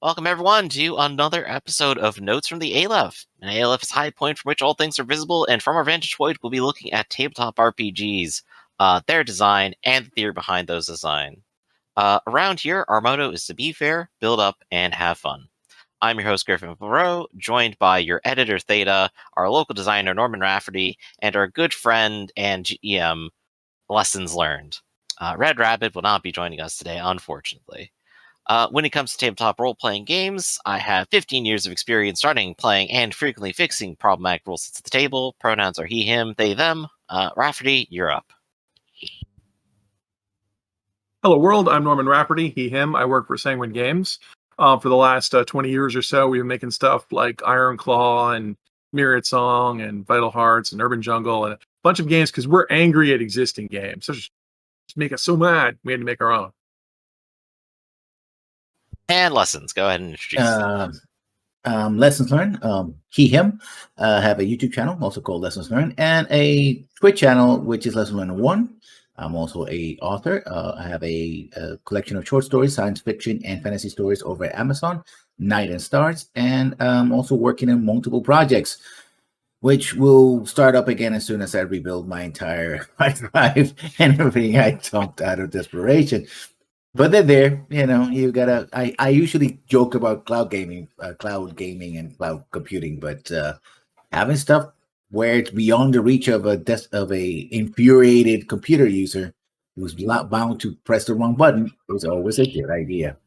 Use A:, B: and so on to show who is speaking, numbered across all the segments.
A: Welcome everyone to another episode of Notes from the Aleph. An Aleph is a high point from which all things are visible, and from our vantage point, we'll be looking at tabletop RPGs, their design, and the theory behind those design. Around here, our motto is to be fair, build up, and have fun. I'm your host, GriffinVarro, joined by your editor, Theta, our local designer, Norman Rafferty, and our good friend and GM, Lessons Learned. RedRabbit will not be joining us today, unfortunately. When it comes to tabletop role-playing games, I have 15 years of experience starting, playing, and frequently fixing problematic rule sets at the table. Pronouns are he, him, they, them. Rafferty, you're up.
B: Hello, world. I'm Norman Rafferty, he, him. I work for Sanguine Games. For the last 20 years or so, we've been making stuff like Iron Claw and Myriad Song and Vital Hearts and Urban Jungle and a bunch of games because we're angry at existing games. So just make us so mad, we had to make our own.
A: And Lessons, go ahead and introduce
C: Lessons Learned, he, him, have a YouTube channel also called Lessons Learned and a Twitch channel, which is Lessons Learned 1. I'm also a author. I have a collection of short stories, science fiction and fantasy stories over at Amazon, Night and Stars, and I'm also working on multiple projects, which will start up again as soon as I rebuild my entire hard drive and everything I dumped out of desperation. But they're there, you gotta, I usually joke about cloud gaming and cloud computing, but having stuff where it's beyond the reach of a infuriated computer user who's bound to press the wrong button is always a good idea.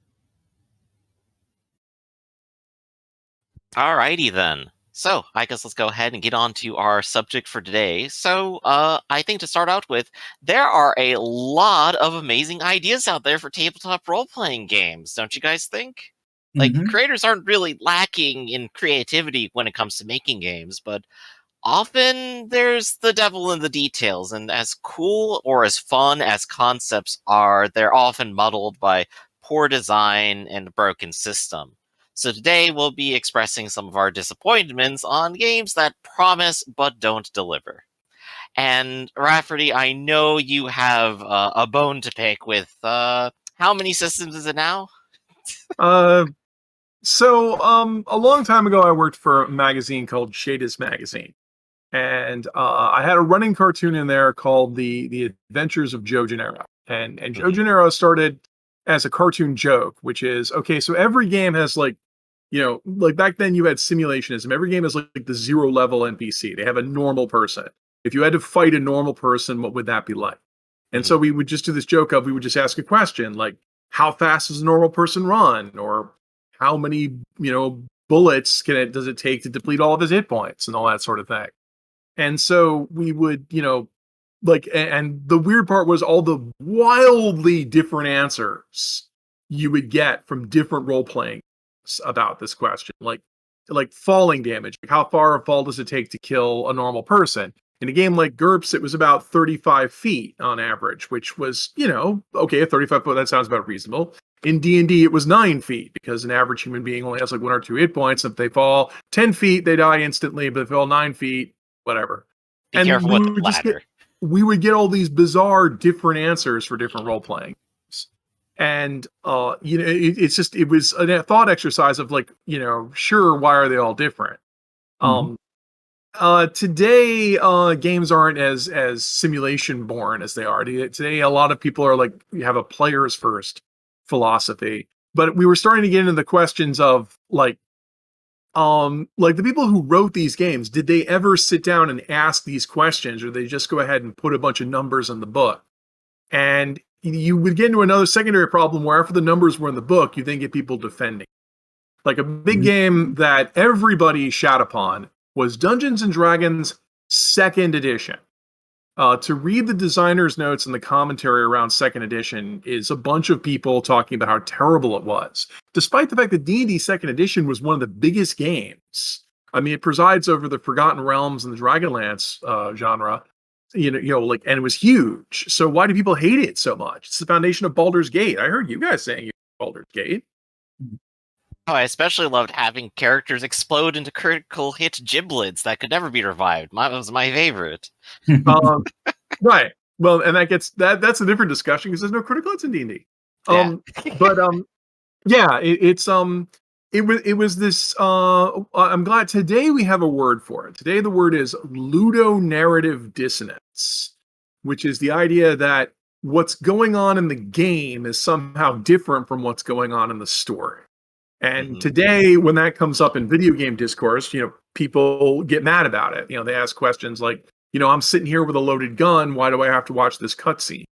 A: Alrighty then. So, I guess let's go ahead and get on to our subject for today. So, I think to start out with, there are a lot of amazing ideas out there for tabletop role-playing games, don't you guys think? Like, creators aren't really lacking in creativity when it comes to making games, but often there's the devil in the details, and as cool or as fun as concepts are, they're often muddled by poor design and a broken system. So today we'll be expressing some of our disappointments on games that promise but don't deliver. And Rafferty, I know you have a bone to pick with how many systems is it now?
B: So a long time ago, I worked for a magazine called Shadis Magazine. And I had a running cartoon in there called The Adventures of Joe Gennaro. And Joe Gennaro started as a cartoon joke, which is, okay, so every game has like back then you had simulationism. Every game has like the 0 level NPC. They have a normal person. If you had to fight a normal person, what would that be like? And so we would just do this joke of, we would just ask a question like, how fast does a normal person run? Or how many, bullets does it take to deplete all of his hit points and all that sort of thing. And so we would, and the weird part was all the wildly different answers you would get from different role-playing about this question, like falling damage. Like how far a fall does it take to kill a normal person? In a game like GURPS, it was about 35 feet on average, which was, okay, 35 foot, that sounds about reasonable. In D&D, it was 9 feet because an average human being only has like 1 or 2 hit points. If they fall 10 feet, they die instantly, but if they fall 9 feet, whatever.
A: Be careful with the ladder.
B: We would get all these bizarre different answers for different role-playing. And it was a thought exercise of like, sure, why are they all different? Today games aren't as simulation born as they are. Today a lot of people are like, you have a players first philosophy. But we were starting to get into the questions of like the people who wrote these games, did they ever sit down and ask these questions, or they just go ahead and put a bunch of numbers in the book? And you would get into another secondary problem where after the numbers were in the book, you then get people defending. Like a big game that everybody shat upon was Dungeons and Dragons 2nd edition. To read the designer's notes and the commentary around 2nd edition is a bunch of people talking about how terrible it was, despite the fact that D&D 2nd edition was one of the biggest games. I mean, it presides over the Forgotten Realms and the Dragonlance genre. And it was huge. So why do people hate it so much? It's the foundation of Baldur's Gate. I heard you guys saying Baldur's Gate.
A: Oh, I especially loved having characters explode into critical hit giblets that could never be revived. That was my favorite.
B: Right. Well, and that's a different discussion because there's no critical hits in D&D. It's it was this. I'm glad today we have a word for it. Today the word is ludonarrative dissonance, which is the idea that what's going on in the game is somehow different from what's going on in the story. And
A: Mhm.
B: today, when that comes up in video game discourse, people get mad about it. They ask questions like, I'm sitting here with a loaded gun. Why do I have to watch this cutscene?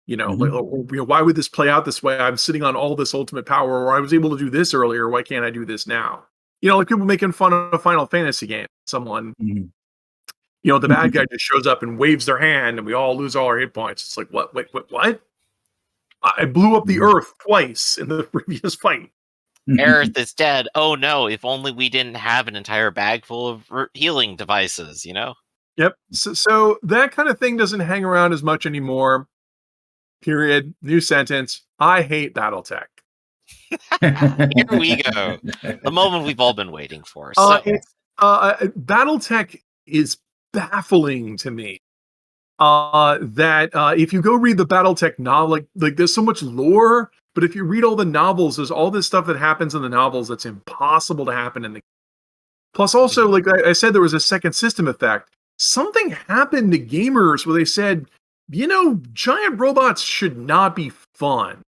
C: Mhm.
B: Why would this play out this way? I'm sitting on all this ultimate power, or I was able to do this earlier. Why can't I do this now? Like people making fun of a Final Fantasy game. Someone,
C: Mhm.
B: the bad guy just shows up and waves their hand, and we all lose all our hit points. It's like, what? Wait, what? I blew up the
C: Mhm.
B: Earth twice in the previous fight.
A: Aerith is dead. Oh no, if only we didn't have an entire bag full of healing devices,
B: Yep. So that kind of thing doesn't hang around as much anymore. Period. New sentence. I hate BattleTech.
A: Here we go. The moment we've all been waiting for. So,
B: It's BattleTech is baffling to me. That if you go read the BattleTech novel, like there's so much lore, but if you read all the novels, there's all this stuff that happens in the novels that's impossible to happen in the. Plus, also,
A: Mhm.
B: like I said, there was a second system effect. Something happened to gamers where they said, giant robots should not be fun.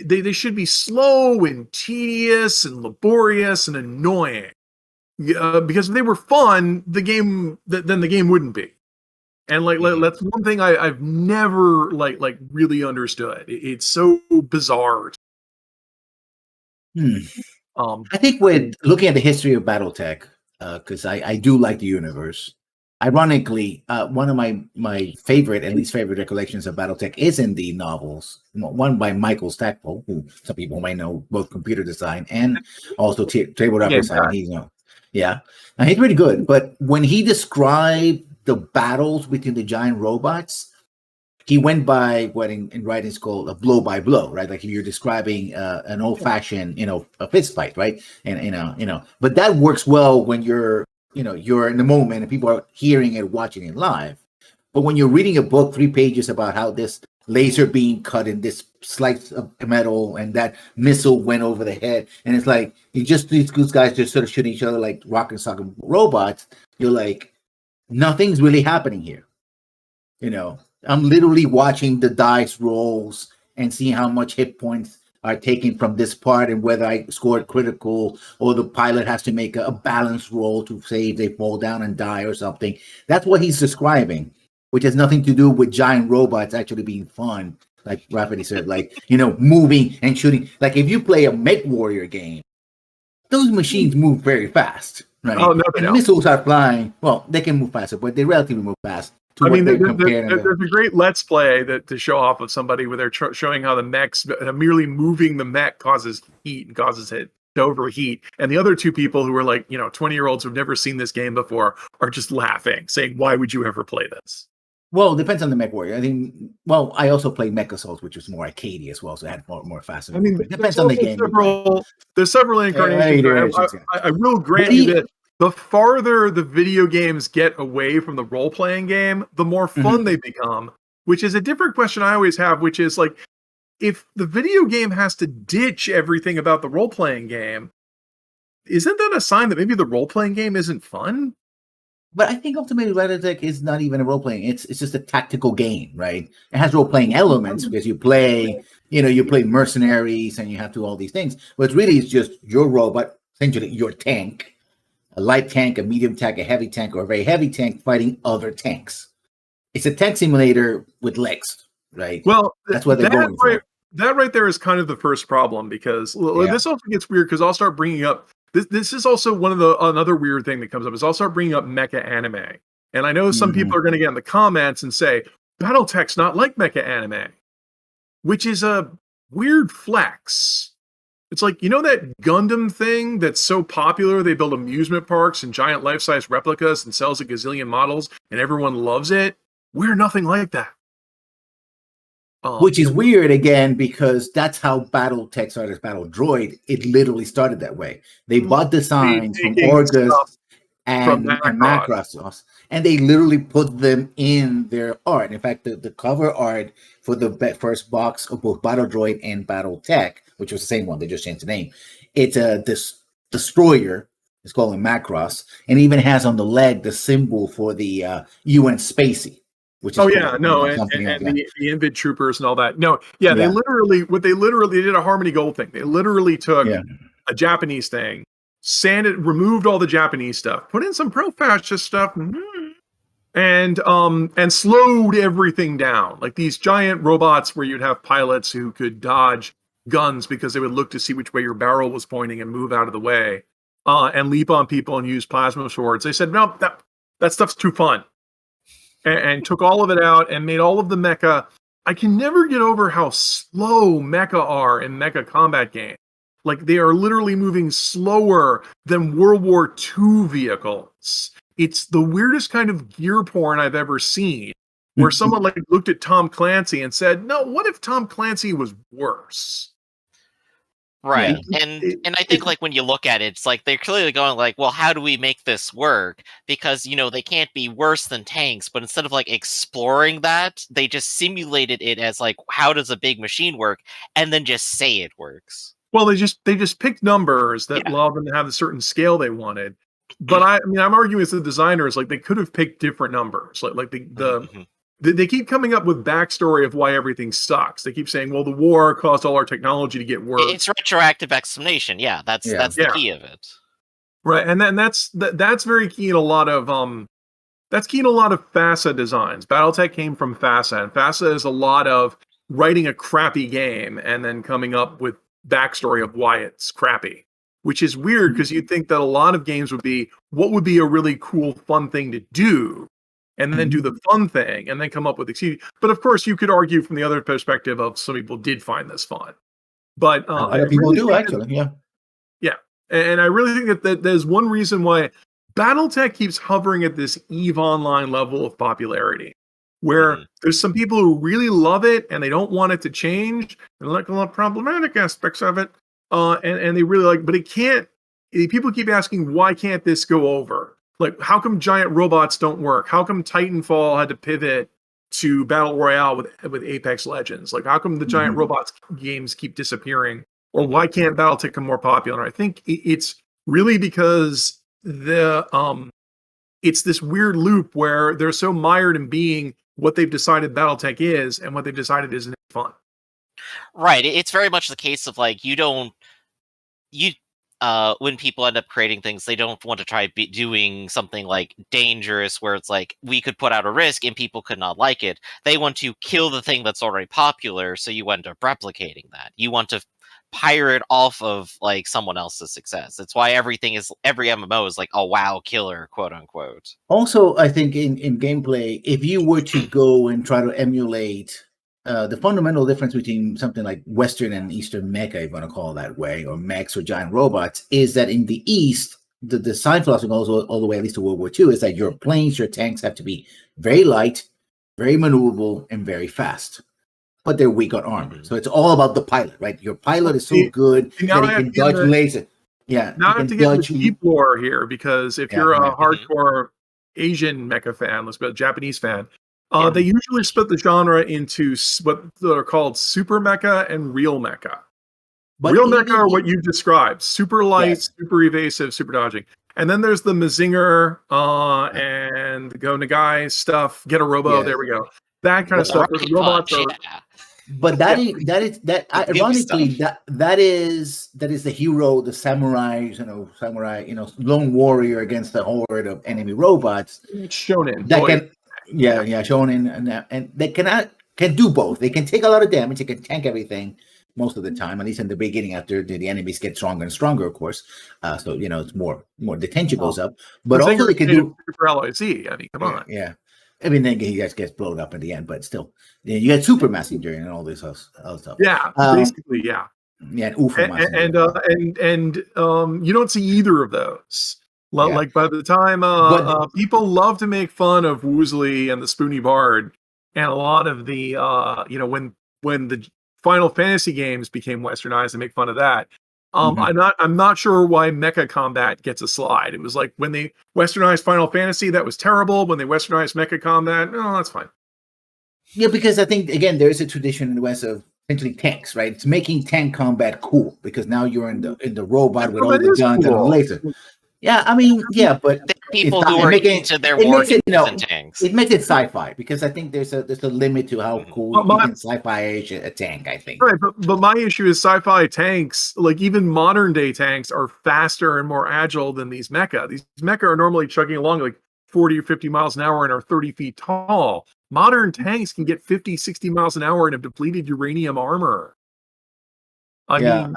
B: They should be slow and tedious and laborious and annoying. Because if they were fun, then the game wouldn't be. And
A: Mhm.
B: that's one thing I've never really understood. It's so bizarre.
C: Hmm.
B: Um,
C: I think with looking at the history of BattleTech, because I do like the universe. Ironically, one of my favorite and least favorite recollections of BattleTech is in the novels. One by Michael Stackpole, who some people might know both computer design and also tabletop
B: game
C: design.
B: guy.
C: Yeah, and he's pretty good. But when he described the battles between the giant robots, he went by what in writing is called a blow by blow, right? Like if you're describing an old fashioned, a fist fight, right? And but that works well when you're in the moment and people are hearing it, watching it live. But when you're reading a book, 3 pages about how this laser beam cut in this slice of metal and that missile went over the head, and it's like these guys just sort of shooting each other like rock and sock robots. You're like, nothing's really happening here. I'm literally watching the dice rolls and seeing how much hit points are taken from this part and whether I scored critical or the pilot has to make a balance roll to say if they fall down and die or something. That's what he's describing, which has nothing to do with giant robots actually being fun. Like Rafferty said, moving and shooting. Like if you play a Mech Warrior game, those machines move very fast,
B: Oh
C: right?
B: no, they
C: And
B: don't.
C: missiles are flying. Well, they can move faster, but they relatively move fast to
B: I
C: what
B: mean,
C: they're compared in the.
B: there's a great Let's Play that to show off of somebody where they're showing how the mechs merely moving the mech causes heat and causes it to overheat, and the other two people who are 20-year-olds who've never seen this game before are just laughing, saying, "Why would you ever play this?"
C: Well, it depends on the Mech Warrior. I think. Well, I also played Mech Assault, which was more arcadey as well, so it had more faster
B: I mean,
C: movement.
B: there's
C: Depends on the
B: also
C: game you're playing.
B: several incarnations.
C: Iterations, yeah.
B: I will
C: But
B: grant you
C: he,
B: that the farther the video games get away from the role playing game, the more fun
C: Mhm.
B: they become. Which is a different question I always have, which is like, if the video game has to ditch everything about the role playing game, isn't that a sign that maybe the role playing game isn't fun?
C: But I think ultimately RedRabbit is not even a role playing. It's just a tactical game, right? It has role playing elements because you play mercenaries and you have to do all these things. But really, it's just your robot, essentially your tank, a light tank, a medium tank, a heavy tank, or a very heavy tank fighting other tanks. It's a tank simulator with legs, right?
B: Well,
C: That's what they're going for.
B: that right there is kind of the first problem, because
C: Yeah.
B: this also gets weird because I'll start bringing up this. This is also one of the another weird thing that comes up is I'll start bringing up mecha anime, and I know some
C: Hmm.
B: people are going to get in the comments and say BattleTech's not like mecha anime, which is a weird flex. It's like, that Gundam thing that's so popular, they build amusement parks and giant life-size replicas and sells a gazillion models, and everyone loves it. We're nothing like that.
C: Which is
B: You know,
C: weird again because that's how BattleTech started as Battle Droid. It literally started that way. They bought
B: we
C: designs from
B: taking stuff
C: Orgus
B: from
C: and
B: Macross.
C: Macross, and they literally put them in their art. In fact, the cover art for the first box of both Battle Droid and BattleTech which was the same one. They just changed the name. It's this destroyer. It's called a Macross, and even has on the leg the symbol for the UN Spacey, which is
B: Oh
C: cool.
B: yeah, no, and the Invid troopers and all that. No, yeah, they did a Harmony Gold thing. They literally took a Japanese thing, removed all the Japanese stuff, put in some pro-fascist stuff, and slowed everything down. Like these giant robots where you'd have pilots who could dodge guns because they would look to see which way your barrel was pointing and move out of the way, and leap on people and use plasma swords. They said, no, that stuff's too fun. And took all of it out and made all of the mecha. I can never get over how slow mecha are in mecha combat games. Like they are literally moving slower than World War II vehicles. It's the weirdest kind of gear porn I've ever seen, where someone like looked at Tom Clancy and said, "No, what if Tom Clancy was worse?"
A: Right. And I think like when you look at it, it's like they're clearly going like, well, how do we make this work? Because, they can't be worse than tanks, but instead of like exploring that, they just simulated it as like, how does a big machine work? And then just say it works.
B: Well, they just picked numbers that allowed them to have a certain scale they wanted. But I'm arguing as the designers, like they could have picked different numbers. Like they keep coming up with backstory of why everything sucks. They keep saying, well, the war caused all our technology to get worse.
A: It's retroactive explanation. Yeah, that's the key of it.
B: Right. And then that's very key in a lot of FASA designs. Battletech came from FASA, and FASA is a lot of writing a crappy game and then coming up with backstory of why it's crappy, which is weird because you'd think that a lot of games would be, what would be a really cool, fun thing to do? And then do the fun thing, and then come up with excuse. But of course, you could argue from the other perspective of some people did find this fun. But
C: other people do actually,
B: yeah. And I really think that there's one reason why BattleTech keeps hovering at this EVE Online level of popularity, where there's some people who really love it and they don't want it to change, and like a lot of problematic aspects of it, and they really like. But it can't. People keep asking, why can't this go over? Like, how come giant robots don't work? How come Titanfall had to pivot to Battle Royale with Apex Legends? Like, how come the giant robots games keep disappearing? Or why can't BattleTech become more popular? I think it's really because it's this weird loop where they're so mired in being what they've decided BattleTech is and what they've decided isn't fun.
A: Right. It's very much the case of like, when people end up creating things, they don't want to try doing something like dangerous where it's like we could put out a risk and people could not like it. They want to kill the thing that's already popular, so you end up replicating that. You want to pirate off of like someone else's success. It's why every MMO is like, oh wow, killer, quote unquote.
C: Also, I think in gameplay, if you were to go and try to emulate the fundamental difference between something like Western and Eastern mecha, if you want to call it that way, or mechs or giant robots, is that in the East, the design philosophy goes all the way, at least to World War II, is that your planes, your tanks have to be very light, very maneuverable, and very fast. But they're weak on armor. So it's all about the pilot, right? Your pilot is so good that he can dodge laser. Yeah.
B: Now I have to get the deep lore here, because if you're a hardcore Asian mecha fan, let's go Japanese fan, they usually split the genre into what are called super mecha and real mecha. But real mecha are what you described: super light, super evasive, super dodging. And then there's the Mazinger and the Go Nagai stuff. Get a Robo, there we go. That kind of stuff. Where the robots are.
C: But that is ironically that is the hero, the samurai, lone warrior against the horde of enemy robots.
B: Shonen.
C: That can. Shonen, and they can do both. They can take a lot of damage. They can tank everything most of the time, at least in the beginning. After the enemies get stronger and stronger, of course. So it's more the tension goes up. But also they can do
B: for LOC. I mean, come on.
C: Yeah. I mean, then he just gets blown up in the end, but still, you get super messenger and all this other stuff.
B: Yeah, basically, yeah.
C: Yeah,
B: and you don't see either of those. Like by the time people love to make fun of Woosley and the Spoony Bard, and a lot of the when the Final Fantasy games became westernized, and make fun of that. I'm not sure why mecha combat gets a slide. It was like when they westernized Final Fantasy, that was terrible. When they westernized mecha combat, no, that's fine.
C: Yeah, because I think again there is a tradition in the West of essentially tanks, right? It's making tank combat cool because now you're in the robot with all
B: That
C: the
B: is
C: guns and all the
B: cool.
C: laser. Yeah, I mean, yeah, but
A: There are
C: it's
A: people
C: not,
A: who are into their
C: it
A: war
C: makes it,
A: games and tanks.
C: it makes it sci-fi because I think there's a limit to how cool
B: But
C: you
B: my,
C: can sci-fi a tank. I think.
B: right, but my issue is sci-fi tanks, like even modern day tanks, are faster and more agile than these mecha. These mecha are normally chugging along like 40 or 50 miles an hour and are 30 feet tall. Modern tanks can get 50, 60 miles an hour and have depleted uranium armor. I
C: Yeah,
B: mean,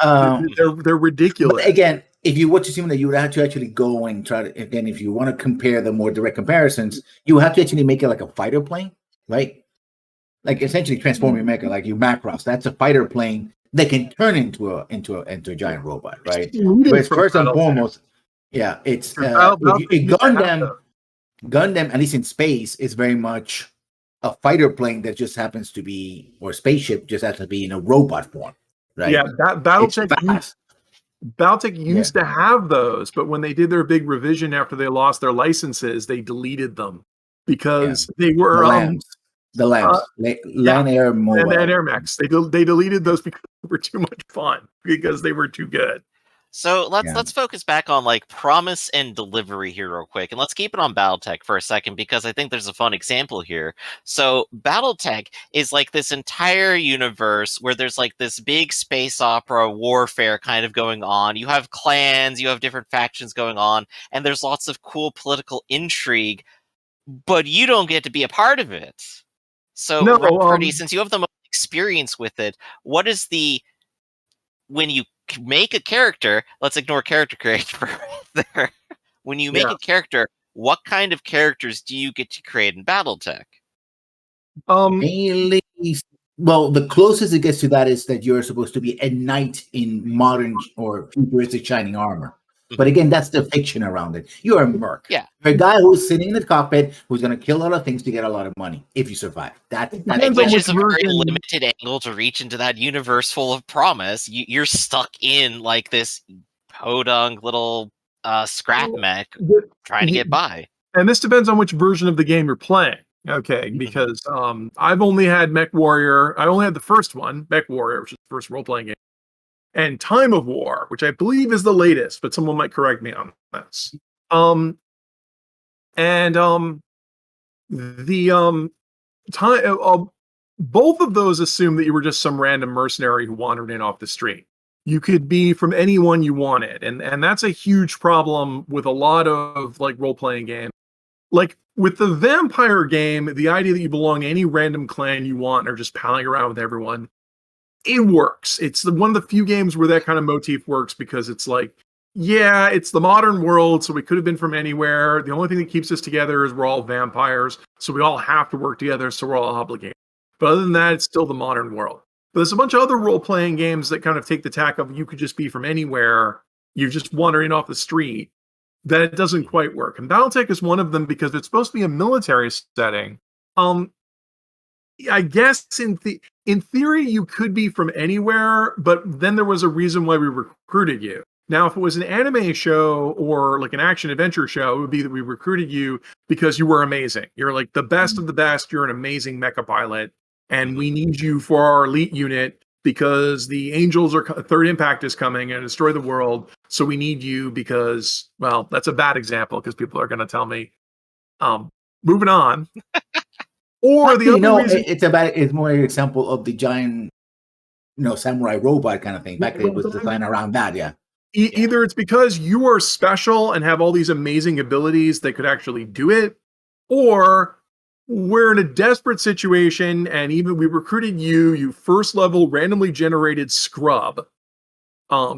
B: they're ridiculous.
C: but again, if you watch a simulator, you would have to actually go and try to, again, if you want to compare the more direct comparisons, you have to actually make it like a fighter plane, right? Like essentially transform your mecha, like your Macross. That's a fighter plane that can turn into a giant robot, right? But first and foremost, yeah, it's Gundam, at least in space, is very much a fighter plane that just happens to be, or spaceship just happens to be in a robot form, right?
B: Yeah, Battletech
C: Yeah.
B: used to have those, but when they did their big revision after they lost their licenses, they deleted them because they were
C: the LAMs, land air mobile
B: and Air Max. They deleted those because they were too much fun because they were too good.
A: So let's focus back on like promise and delivery here real quick, and let's keep it on BattleTech for a second because I think there's a fun example here. So BattleTech is like this entire universe where there's like this big space opera warfare kind of going on. You have clans, you have different factions going on, and there's lots of cool political intrigue, but you don't get to be a part of it. So
B: No,
A: Rafferty, since you have the most experience with it, what is when you make a character, let's ignore character creation for there. When you make a character, what kind of characters do you get to create in BattleTech?
C: Mainly, well, the closest it gets to that is that you're supposed to be a knight in modern or futuristic shining armor. But again, that's the fiction around it. You're a merc.
A: Yeah.
C: You're a guy who's sitting in the cockpit who's going to kill a lot of things to get a lot of money if you survive.
A: Which is a very limited angle to reach into that universe full of promise. You're stuck in like this podunk little scrap mech trying to get by.
B: And this depends on which version of the game you're playing. Okay, because I've only had Mech Warrior. I only had the first one, Mech Warrior, which is the first role-playing game, and Time of War, which I believe is the latest, but someone might correct me on this. Both of those assume that you were just some random mercenary who wandered in off the street. You could be from anyone you wanted, and that's a huge problem with a lot of like role-playing games. Like with the vampire game, the idea that you belong to any random clan you want or just palling around with everyone, it works. It's one of the few games where that kind of motif works because it's like, yeah, it's the modern world, so we could have been from anywhere. The only thing that keeps us together is we're all vampires, so we all have to work together, so we're all obligated. But other than that, it's still the modern world. But there's a bunch of other role-playing games that kind of take the tack of you could just be from anywhere. You're just wandering off the street. That it doesn't quite work. And BattleTech is one of them because it's supposed to be a military setting. I guess in theory you could be from anywhere, but then there was a reason why we recruited you. Now, if it was an anime show or like an action adventure show, it would be that we recruited you because you were amazing. You're like the best of the best. You're an amazing mecha pilot, and we need you for our elite unit because the Angels Third Impact is coming and destroy the world. So we need you because, well, that's a bad example because people are going to tell me, moving on. Or the other reason,
C: it's more an example of the giant, samurai robot kind of thing. Back then it was designed around that, yeah.
B: Either it's because you are special and have all these amazing abilities that could actually do it, or we're in a desperate situation and even we recruited you first level randomly generated scrub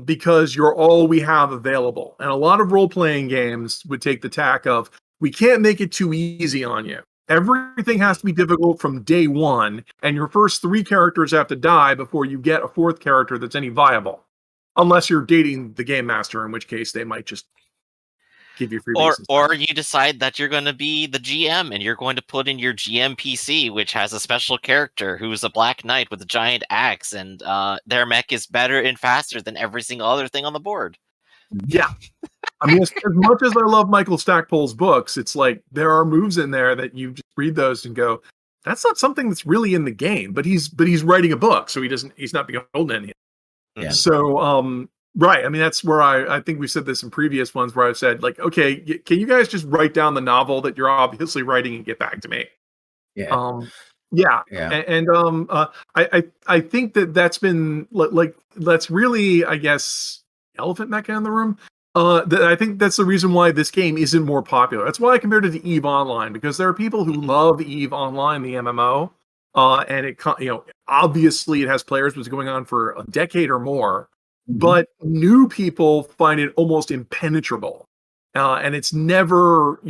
B: because you're all we have available. And a lot of role-playing games would take the tack of, we can't make it too easy on you. Everything has to be difficult from day one, and your first 3 characters have to die before you get a 4th character that's any viable. Unless you're dating the game master, in which case they might just give you free
A: or you decide that you're going to be the GM and you're going to put in your GM PC, which has a special character who's a black knight with a giant axe, and their mech is better and faster than every single other thing on the board.
B: Yeah. I mean, as much as I love Michael Stackpole's books, it's like there are moves in there that you just read those and go, that's not something that's really in the game. But he's writing a book, so he's not beholden to any.
C: Yeah.
B: So right, I mean that's where I think we said this in previous ones where I've said like, okay, can you guys just write down the novel that you're obviously writing and get back to me?
C: Yeah.
B: Yeah,
C: Yeah.
B: I think that's been like that's really, I guess, elephant mecca in the room. I think that's the reason why this game isn't more popular. That's why I compared it to Eve Online, because there are people who love Eve Online, the MMO, and obviously it has players, but it's going on for a decade or more.
C: Mhm.
B: But new people find it almost impenetrable, and it's never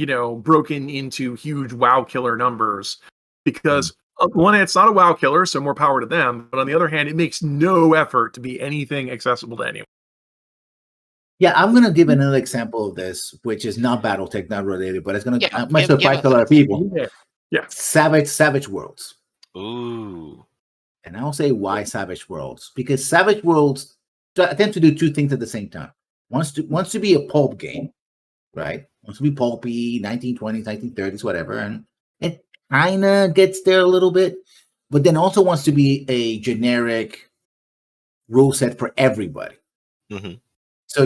B: broken into huge WoW killer numbers because. On one hand, it's not a WoW killer, so more power to them. But on the other hand, it makes no effort to be anything accessible to anyone.
C: Yeah, I'm gonna give another example of this, which is not BattleTech, not related, but it's gonna might surprise a lot of people.
B: Yeah.
C: Savage Worlds.
A: Ooh.
C: And I'll say why Savage Worlds. Because Savage Worlds attempt to do two things at the same time. Wants to be a pulp game, right? Wants to be pulpy, 1920s, 1930s, whatever. And it kind of gets there a little bit, but then also wants to be a generic rule set for everybody.
A: Mm-hmm.
C: So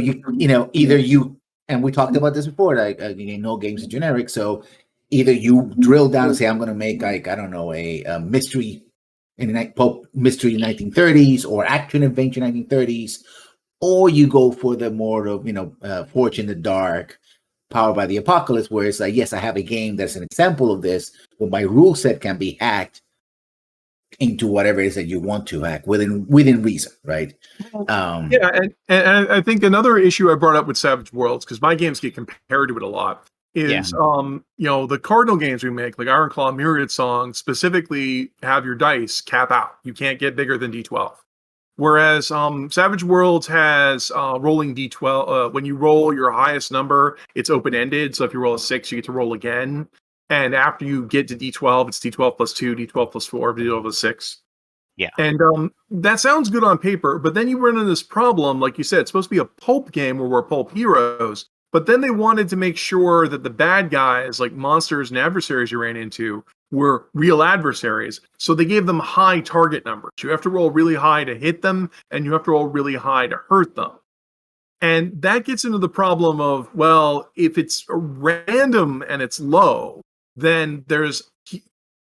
C: either you, and we talked about this before, like no games are generic. So either you drill down and say, I'm going to make like, I don't know, a mystery mystery 1930s or action adventure 1930s, or you go for the more of Forge in the Dark, Powered by the Apocalypse, where it's like, yes, I have a game that's an example of this, but my rule set can be hacked into whatever it is that you want to hack within reason, right?
B: And I think another issue I brought up with Savage Worlds, because my games get compared to it a lot, is the Cardinal games we make, like Iron Claw, Myriad Song, specifically have your dice cap out. You can't get bigger than D12. Whereas Savage Worlds has rolling D12. When you roll your highest number, it's open-ended. So if you roll a 6, you get to roll again. And after you get to D12, it's D12 plus 2, D12 plus 4, D12 plus 6.
A: Yeah.
B: And that sounds good on paper, but then you run into this problem. Like you said, it's supposed to be a pulp game where we're pulp heroes. But then they wanted to make sure that the bad guys, like monsters and adversaries you ran into, were real adversaries. So they gave them high target numbers. You have to roll really high to hit them, and you have to roll really high to hurt them. And that gets into the problem of, well, if it's random and it's low, then there's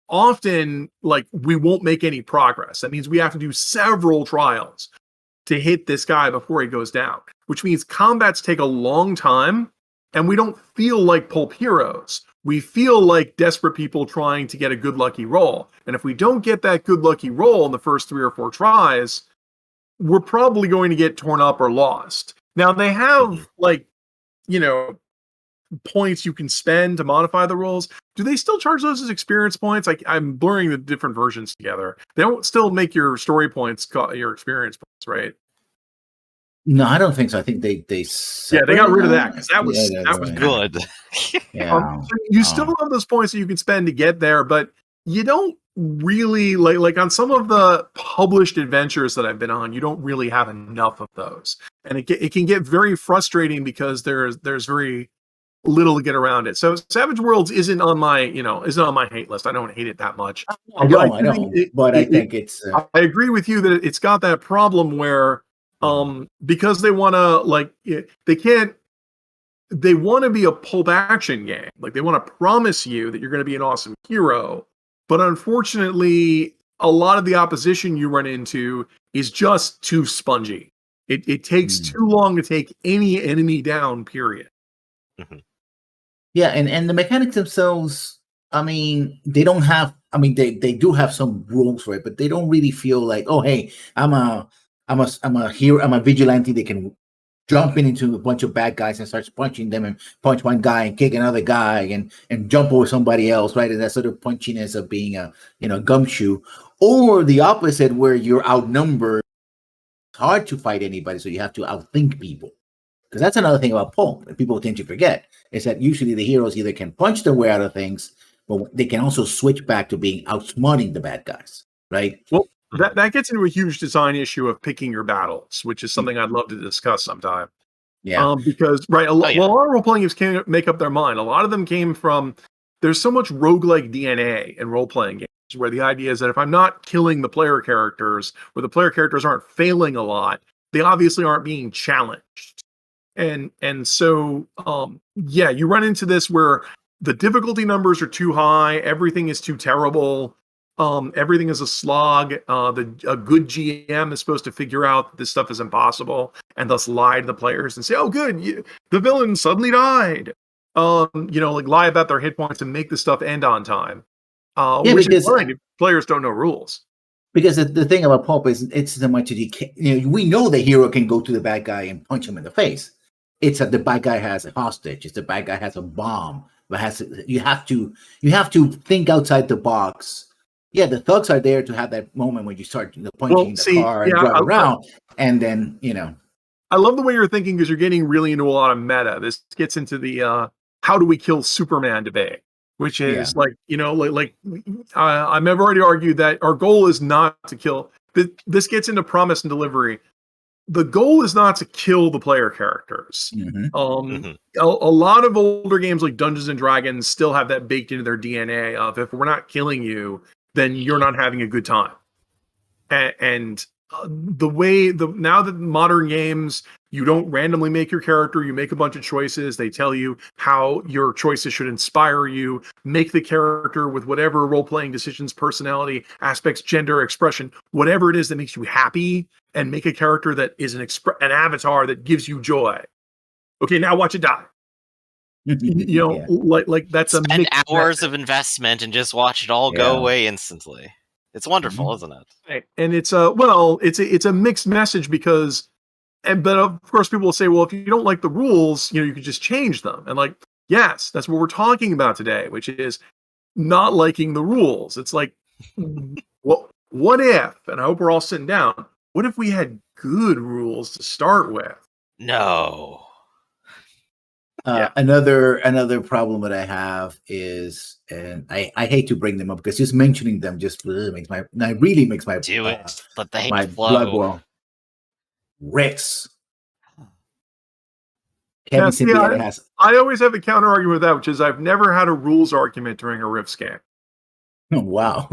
B: often like we won't make any progress. That means we have to do several trials to hit this guy before he goes down, which means combats take a long time, and we don't feel like pulp heroes. We feel like desperate people trying to get a good lucky roll. And if we don't get that good lucky roll in the first 3 or 4 tries, we're probably going to get torn up or lost. Now they have points you can spend to modify the rolls. Do they still charge those as experience points? I'm blurring the different versions together. They don't still make your story points your experience points, right?
C: No, I don't think so. I think they
B: they got rid of that because that was
A: good.
C: Yeah,
B: you still have those points that you can spend to get there, but you don't really like on some of the published adventures that I've been on. You don't really have enough of those, and it can get very frustrating because there's very little to get around it. So Savage Worlds isn't on my hate list. I don't hate it that much.
C: I don't. But I think it's.
B: I agree with you that it's got that problem where, because they want to they want to be a pulp action game. Like they want to promise you that you're going to be an awesome hero, but unfortunately, a lot of the opposition you run into is just too spongy. It takes too long to take any enemy down. Period.
A: Mm-hmm.
C: Yeah, and the mechanics themselves, I mean, they don't have. I mean, they do have some rules for it, but they don't really feel like, oh, hey, I'm a hero, I'm a vigilante that can jump into a bunch of bad guys and starts punching them and punch one guy and kick another guy and jump over somebody else, right? And that sort of punchiness of being a gumshoe, or the opposite where you're outnumbered. It's hard to fight anybody, so you have to outthink people. Because that's another thing about pulp that people tend to forget, is that usually the heroes either can punch their way out of things, but they can also switch back to being outsmarting the bad guys, right?
B: Well, that gets into a huge design issue of picking your battles, which is something I'd love to discuss sometime.
C: Yeah.
B: Because a lot of role-playing games can't make up their mind. A lot of them came from, there's so much roguelike DNA in role-playing games. where the idea is that if I'm not killing the player characters, or the player characters aren't failing a lot, they obviously aren't being challenged. And so yeah, you run into this where the difficulty numbers are too high, everything is too terrible, everything is a slog. A good GM is supposed to figure out that this stuff is impossible and thus lie to the players and say, oh good, the villain suddenly died. Like lie about their hit points and make the stuff end on time. Which is fine if players don't know rules.
C: Because the thing about pulp is it's so much that we know the hero can go to the bad guy and punch him in the face. It's that the bad guy has a hostage. It's the bad guy has a bomb. But you have to think outside the box. Yeah, the thugs are there to have that moment when you start punching the car and drive around, and then
B: I love the way you're thinking because you're getting really into a lot of meta. This gets into the how do we kill Superman debate, which is I've already argued that our goal is not to kill. This gets into promise and delivery. The goal is not to kill the player characters. A lot of older games like Dungeons and Dragons still have that baked into their DNA of if we're not killing you, then you're not having a good time. And now that modern games, you don't randomly make your character, you make a bunch of choices. They tell you how your choices should inspire you, make the character with whatever role-playing decisions, personality, aspects, gender, expression, whatever it is that makes you happy, and make a character that is an avatar that gives you joy. Okay, now watch it die. Like that's
A: spend hours of investment and just watch it all go away instantly. It's wonderful, isn't it?
B: Right. And it's a mixed message but of course people will say, well, if you don't like the rules, you could just change them. And yes, that's what we're talking about today, which is not liking the rules. It's like, well, what if, and I hope we're all sitting down, what if we had good rules to start with?
A: No.
C: Another problem that I have is, and I hate to bring them up because just mentioning them just makes my let the hate flow. Blood boil. Rifts.
B: I always have a counter argument with that, which is I've never had a rules argument during a Rifts game.
C: Oh, wow.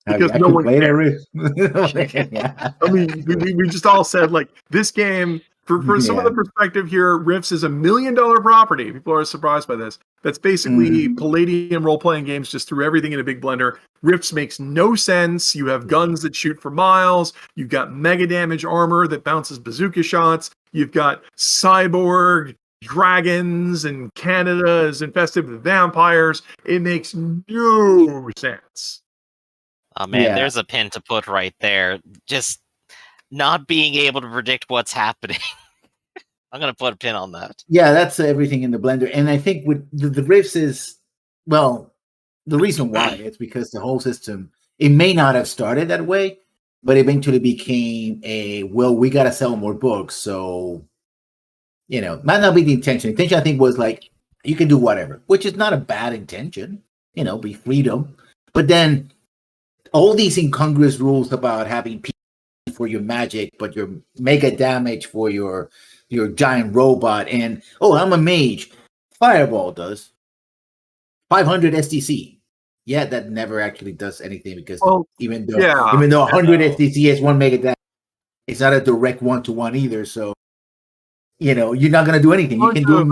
B: Because no one cares. I mean, we just all said this game. For some of the perspective here, Rifts is $1 million property. People are surprised by this. That's basically Palladium role-playing games just threw everything in a big blender. Rifts makes no sense. You have guns that shoot for miles. You've got mega damage armor that bounces bazooka shots. You've got cyborg dragons, and Canada is infested with vampires. It makes no sense.
A: Oh man, there's a pin to put right there. Just not being able to predict what's happening. I'm going to put a pin on that.
C: Yeah, that's everything in the blender. And I think with the Rifts is, well, the reason why it's because the whole system, it may not have started that way, but eventually became we got to sell more books. So, might not be the intention. The intention, I think, was you can do whatever, which is not a bad intention, be freedom. But then all these incongruous rules about having for your magic, but your mega damage for your giant robot, and I'm a mage. Fireball does 500 STC. Yeah, that never actually does anything because even though 100 STC is one mega damage, it's not a direct 1-to-1 either. So you're not gonna do anything. You can do.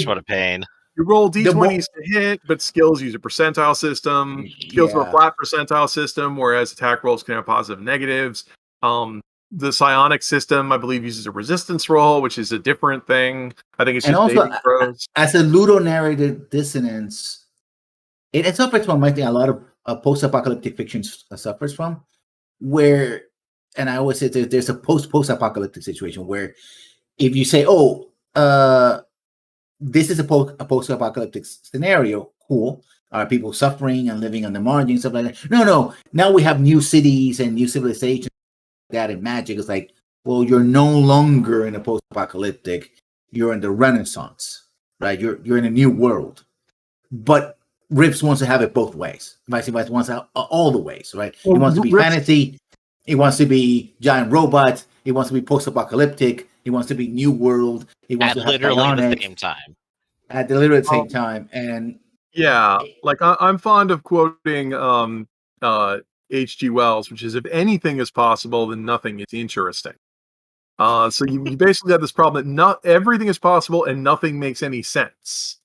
A: What a pain.
B: You roll d20s to hit, but skills use a percentile system. Skills are a flat percentile system, whereas attack rolls can have positive and negatives. The psionic system, I believe, uses a resistance roll, which is a different thing. I think it's just saving throws.
C: As a ludonarrative dissonance, it suffers from, I think, a lot of post-apocalyptic fiction suffers from, where, and I always say there's a post-apocalyptic situation where if you say, this is a post-apocalyptic scenario, cool. Are people suffering and living on the margins, stuff like that? No. Now we have new cities and new civilizations. That in magic is you're no longer in a post-apocalyptic, you're in the Renaissance, right? You're in a new world. But Rifts wants to have it both ways. Vice wants to have all the ways, right? He wants to be fantasy, he wants to be giant robots, he wants to be post-apocalyptic, he wants to be new world, he wants to have
A: literally the same time.
C: At the literally same time. And
B: I'm fond of quoting H.G. Wells, which is if anything is possible, then nothing is interesting. So you basically have this problem that not everything is possible and nothing makes any sense.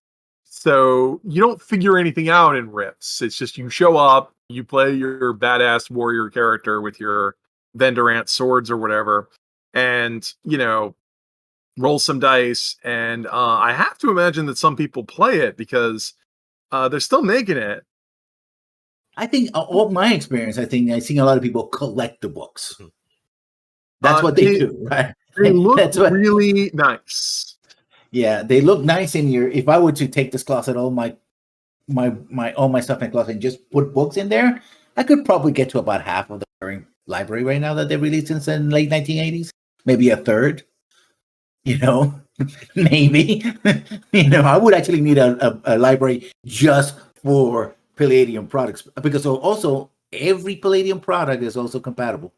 B: So you don't figure anything out in Rifts. It's just you show up, you play your badass warrior character with your Venderant swords or whatever, and roll some dice. And I have to imagine that some people play it because they're still making it.
C: I think all my experience, I think I've seen a lot of people collect the books. That's what they do, right?
B: They look really nice.
C: Yeah, they look nice in your. If I were to take this closet, all my all my stuff in the closet, and just put books in there, I could probably get to about half of the current library right now that they released since the late 1980s, maybe a third. Maybe. I would actually need a library just for Palladium products, because also every Palladium product is also compatible.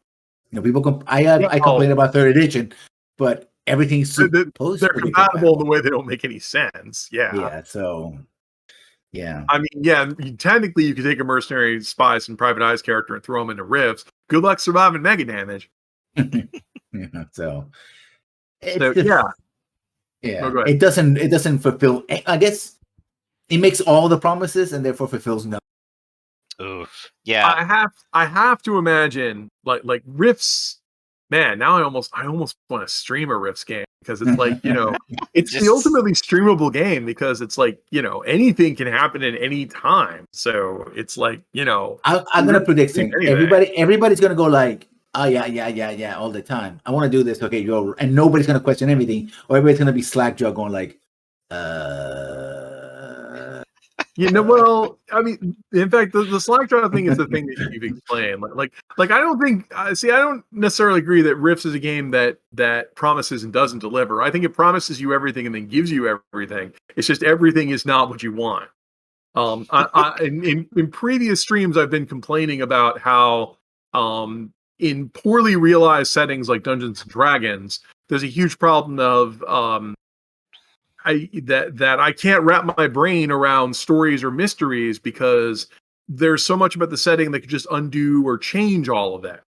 C: People I complain about third edition, but everything's supposed
B: they're
C: to be
B: compatible in the way they don't make any sense.
C: Yeah. So yeah.
B: I mean, technically you could take a mercenary, spies, and private eyes character and throw them into Rifts. Good luck surviving mega damage.
C: So
B: yeah.
C: No, it doesn't fulfill. I guess it makes all the promises and therefore fulfills none.
A: Oof. Yeah.
B: I have to imagine like Rifts. Man, now I almost want to stream a Rifts game because it's like, it's the ultimately streamable game because it's like, anything can happen at any time. So it's like,
C: I'm gonna predict things. Everybody's gonna go like, oh yeah, all the time. I want to do this. Okay, go, and nobody's gonna question anything, or everybody's gonna be slack-jawed going like,
B: well, I mean, in fact, the slack-jaw thing is the thing that you've explained. Like I don't think, I don't necessarily agree that Rifts is a game that promises and doesn't deliver. I think it promises you everything and then gives you everything. It's just everything is not what you want. In previous streams, I've been complaining about how, in poorly realized settings like Dungeons and Dragons, there's a huge problem of that I can't wrap my brain around stories or mysteries because there's so much about the setting that could just undo or change all of that.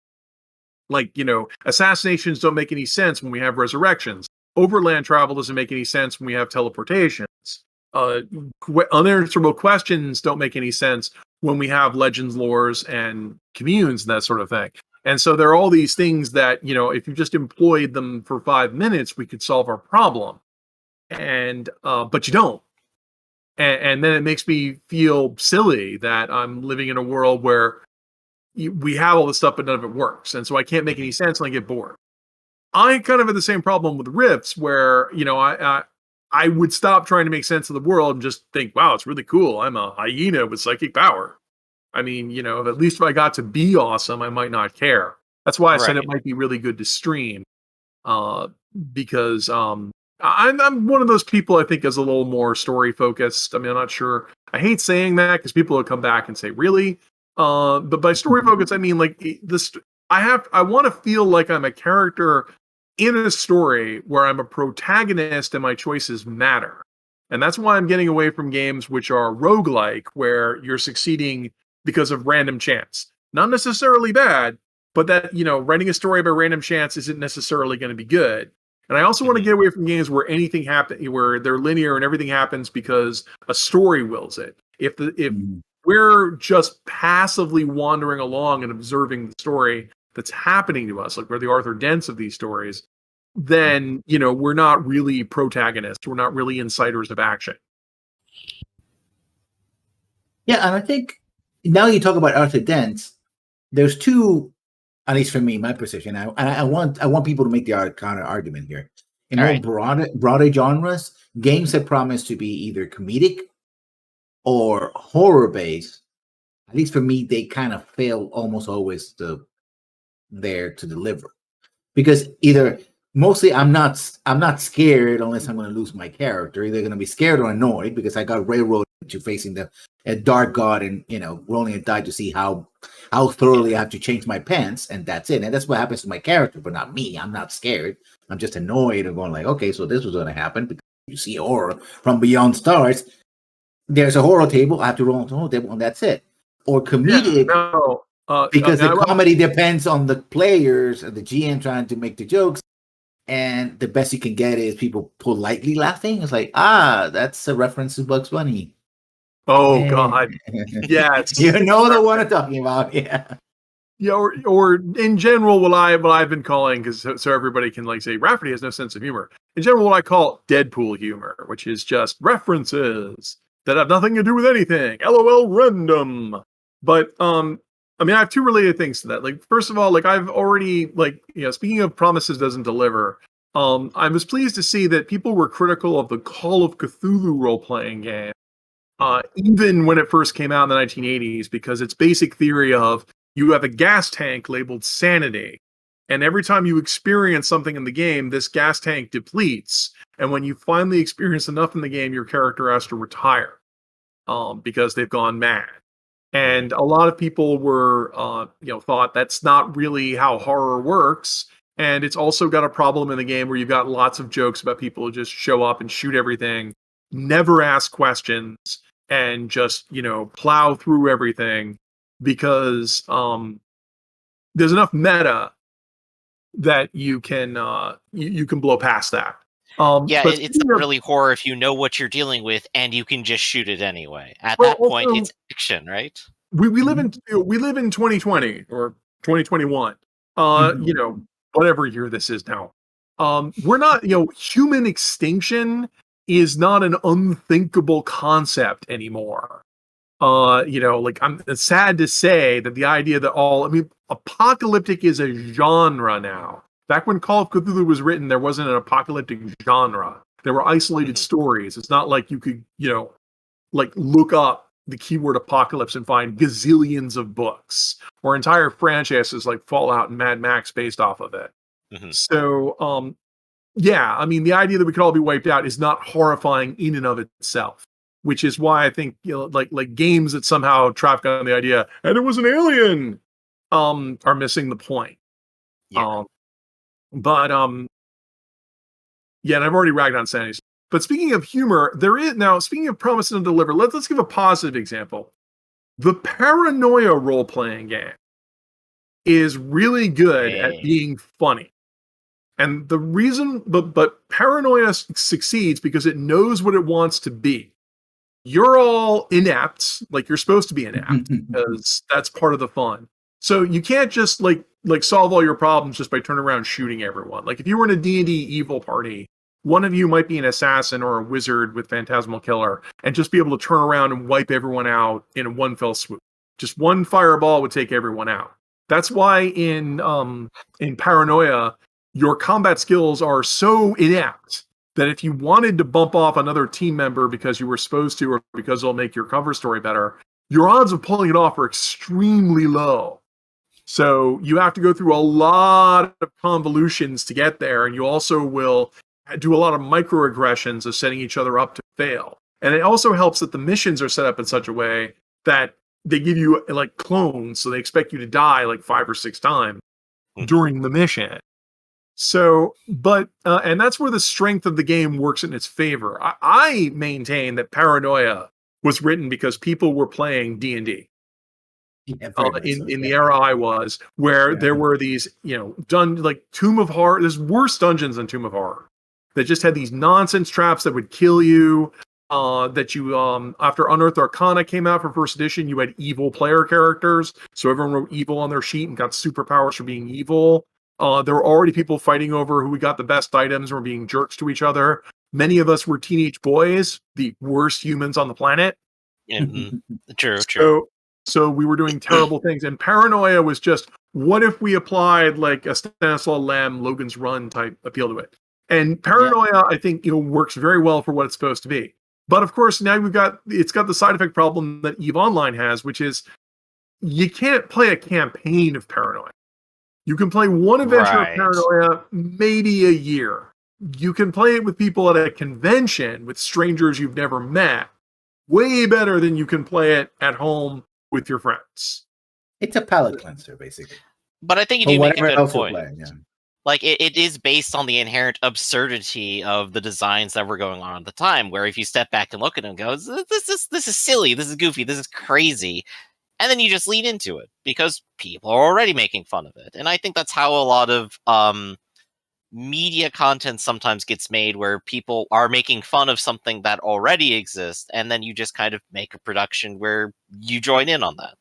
B: Like, assassinations don't make any sense when we have resurrections. Overland travel doesn't make any sense when we have teleportations. Unanswerable questions don't make any sense when we have legends, lores, and communes and that sort of thing. And so there are all these things that, if you just employed them for 5 minutes, we could solve our problem. And but you don't. And then it makes me feel silly that I'm living in a world where we have all this stuff, but none of it works. And so I can't make any sense and I get bored. I kind of have the same problem with Rifts where, I would stop trying to make sense of the world and just think, wow, it's really cool. I'm a hyena with psychic power. I mean, at least if I got to be awesome, I might not care. That's why I said it might be really good to stream. Because I'm one of those people I think is a little more story focused. I mean, I'm not sure. I hate saying that because people will come back and say, really? But by story focus, I mean like this. I want to feel like I'm a character in a story where I'm a protagonist and my choices matter. And that's why I'm getting away from games which are roguelike, where you're succeeding because of random chance. Not necessarily bad, but that, writing a story by random chance isn't necessarily going to be good. And I also want to get away from games where anything happens, where they're linear and everything happens because a story wills it. If we're just passively wandering along and observing the story that's happening to us, like we're the Arthur Dents of these stories, then, we're not really protagonists. We're not really insiders of action.
C: Yeah, and I think now you talk about Arthur Dents, there's two, at least for me, my position. I want people to make the counter argument here. In more broader genres, games that promise to be either comedic or horror based, at least for me, they kind of fail almost always there to deliver. Because either mostly I'm not scared unless I'm going to lose my character. Either going to be scared or annoyed because I got railroaded to facing a dark god and rolling a die to see how thoroughly I have to change my pants, and that's it. And that's what happens to my character, but not me. I'm not scared. I'm just annoyed and going like, okay, so this was going to happen because you see horror from beyond stars. There's a horror table. I have to roll on the horror table, and that's it. or comedic
B: no.
C: because the comedy depends on the players and the GM trying to make the jokes. And the best you can get is people politely laughing. It's like, that's a reference to Bugs Bunny.
B: Oh, God. Yes.
C: You know the one I'm talking about. Yeah.
B: Yeah, or in general, what I've been calling, because so everybody can like say Rafferty has no sense of humor. In general, what I call Deadpool humor, which is just references that have nothing to do with anything. LOL random. But I mean, I have two related things to that. Like, first of all, like I've already speaking of promises doesn't deliver. I was pleased to see that people were critical of the Call of Cthulhu role-playing game, even when it first came out in the 1980s, because its basic theory of you have a gas tank labeled sanity, and every time you experience something in the game, this gas tank depletes. And when you finally experience enough in the game, your character has to retire because they've gone mad. And a lot of people were, thought that's not really how horror works. And it's also got a problem in the game where you've got lots of jokes about people who just show up and shoot everything, never ask questions, and just, plow through everything because there's enough meta that you can you can blow past that.
A: It's not really horror if you know what you're dealing with and you can just shoot it anyway. At that point, it's fiction, right?
B: We live in 2020 or 2021. Whatever year this is now. We're not, human extinction is not an unthinkable concept anymore. I'm sad to say that the idea that apocalyptic is a genre now. Back when Call of Cthulhu was written, there wasn't an apocalyptic genre. There were isolated stories. It's not like you could, look up the keyword apocalypse and find gazillions of books or entire franchises like Fallout and Mad Max based off of it. So, the idea that we could all be wiped out is not horrifying in and of itself. Which is why I think like games that somehow traffic on the idea and it was an alien are missing the point.
A: Yeah.
B: And I've already ragged on sanity. But speaking of humor, speaking of promise and deliver, let's give a positive example. The Paranoia role-playing game is really good at being funny. And the reason but Paranoia succeeds because it knows what it wants to be. You're all inept, like you're supposed to be inept, because that's part of the fun. So you can't just like solve all your problems just by turning around shooting everyone. Like if you were in a D&D evil party, one of you might be an assassin or a wizard with Phantasmal Killer and just be able to turn around and wipe everyone out in one fell swoop. Just one fireball would take everyone out. That's why in Paranoia, your combat skills are so inept that if you wanted to bump off another team member because you were supposed to or because it'll make your cover story better, your odds of pulling it off are extremely low. So you have to go through a lot of convolutions to get there, and you also will do a lot of microaggressions of setting each other up to fail. And it also helps that the missions are set up in such a way that they give you like clones, so they expect you to die like 5 or 6 times during the mission. So, and that's where the strength of the game works in its favor. I maintain that Paranoia was written because people were playing D&D. In the era I was, where there were these, done like Tomb of Horror. There's worse dungeons than Tomb of Horror that just had these nonsense traps that would kill you. That you, after Unearthed Arcana came out for first edition, you had evil player characters. So everyone wrote evil on their sheet and got superpowers for being evil. There were already people fighting over who got the best items and were being jerks to each other. Many of us were teenage boys, the worst humans on the planet.
A: True.
B: So we were doing terrible things. And Paranoia was just, what if we applied like a Stanislaw Lem, Logan's Run type appeal to it? And Paranoia, I think, works very well for what it's supposed to be. But of course, now it's got the side effect problem that EVE Online has, which is you can't play a campaign of Paranoia. You can play one adventure of Paranoia maybe a year. You can play it with people at a convention with strangers you've never met. Way better than you can play it at home with your friends.
C: It's a palate cleanser, basically.
A: But I think you do make a good point.
C: Playing,
A: Like it is based on the inherent absurdity of the designs that were going on at the time. Where if you step back and look at them, and go, "This is silly. This is goofy. This is crazy." and then you just lean into it because people are already making fun of it. And I think that's how a lot of media content sometimes gets made, where people are making fun of something that already exists, and then you just kind of make a production where you join in on that.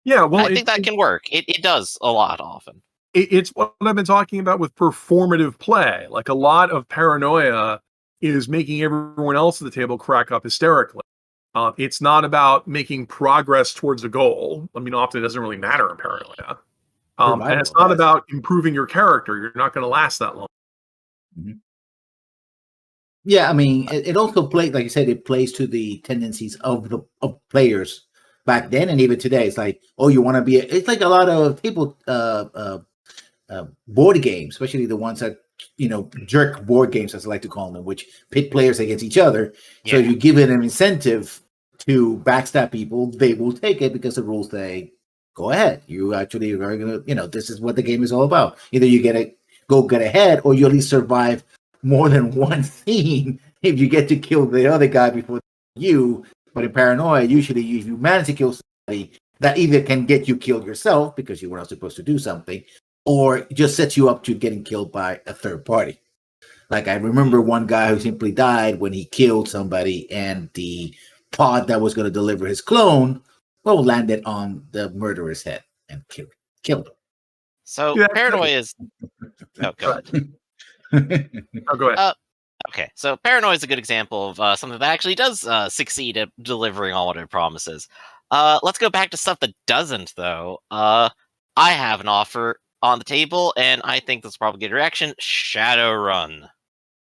B: Yeah, well,
A: I think that can work. It does a lot often.
B: It's what I've been talking about with performative play. Like, a lot of paranoia is making everyone else at the table crack up hysterically. It's not about making progress towards a goal. I mean, often it doesn't really matter in paranoia. And it's not about improving your character. You're not going to last that long.
C: Mhm. Yeah, I mean, it also plays, like you said, it plays to the tendencies of the players back then and even today. It's like, oh, you want to be. It's like a lot of people board games, especially the ones that jerk board games, as I like to call them, which pit players against each other.
A: Yeah.
C: So if you give it an incentive to backstab people, they will take it because the rules say, go ahead. You actually are going to, this is what the game is all about. Either you get ahead, or you at least survive more than one scene if you get to kill the other guy before you. But in paranoia, usually if you manage to kill somebody, that either can get you killed yourself because you were not supposed to do something, or just sets you up to getting killed by a third party. Like, I remember one guy who simply died when he killed somebody, and the pod that was going to deliver his clone, landed on the murderer's head and killed him.
A: So paranoia is. Oh, go ahead.
B: Oh, go ahead.
A: Okay, so paranoia is a good example of something that actually does succeed at delivering on what it promises. Let's go back to stuff that doesn't, though. I have an offer on the table, and I think this will probably get a reaction. Shadowrun.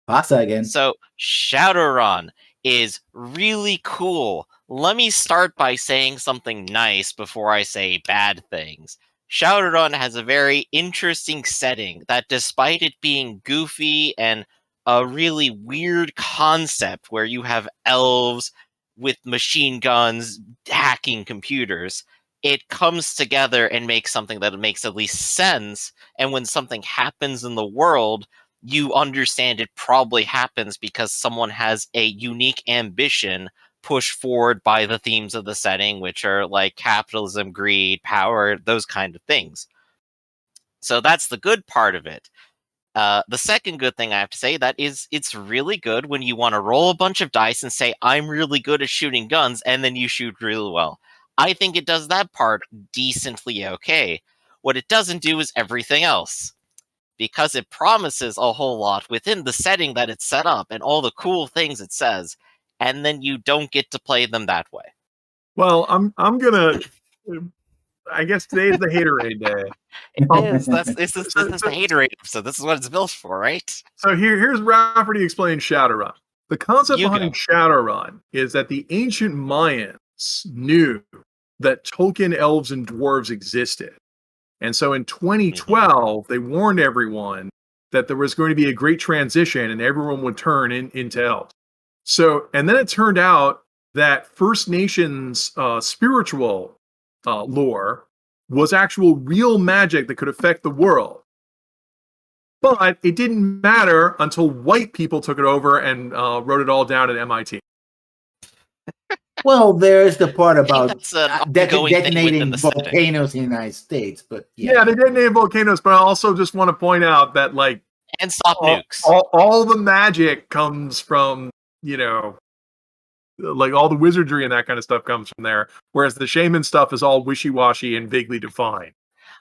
C: Pasta again.
A: So Shadowrun is really cool. Let me start by saying something nice before I say bad things. Shadowrun has a very interesting setting that, despite it being goofy and a really weird concept where you have elves with machine guns hacking computers, it comes together and makes something that makes at least sense. And when something happens in the world, you understand it probably happens because someone has a unique ambition pushed forward by the themes of the setting, which are like capitalism, greed, power, those kind of things. So that's the good part of it. The second good thing I have to say, that is, it's really good when you want to roll a bunch of dice and say, I'm really good at shooting guns, and then you shoot really well. I think it does that part decently okay. What it doesn't do is everything else, because it promises a whole lot within the setting that it's set up and all the cool things it says, and then you don't get to play them that way.
B: Well, I'm gonna. I guess today is the haterade day.
A: It is. This is the haterade episode. This is what it's built for, right?
B: So here's Rafferty explaining Shadowrun. The concept
A: You
B: behind
A: go.
B: Shadowrun is that the ancient Mayans knew that Tolkien elves and dwarves existed. And so in 2012, they warned everyone that there was going to be a great transition and everyone would turn into elves. So, and then it turned out that First Nations spiritual lore was actual real magic that could affect the world. But it didn't matter until white people took it over and wrote it all down at MIT.
C: Well, there's the part about
A: that's an ongoing thing within
C: detonating
A: the setting.
C: volcanoes in the United States, but
B: Yeah, they detonated volcanoes, but I also just want to point out that, like,
A: And stop nukes.
B: all the magic comes from, like, all the wizardry and that kind of stuff comes from there, whereas the shaman stuff is all wishy-washy and vaguely defined.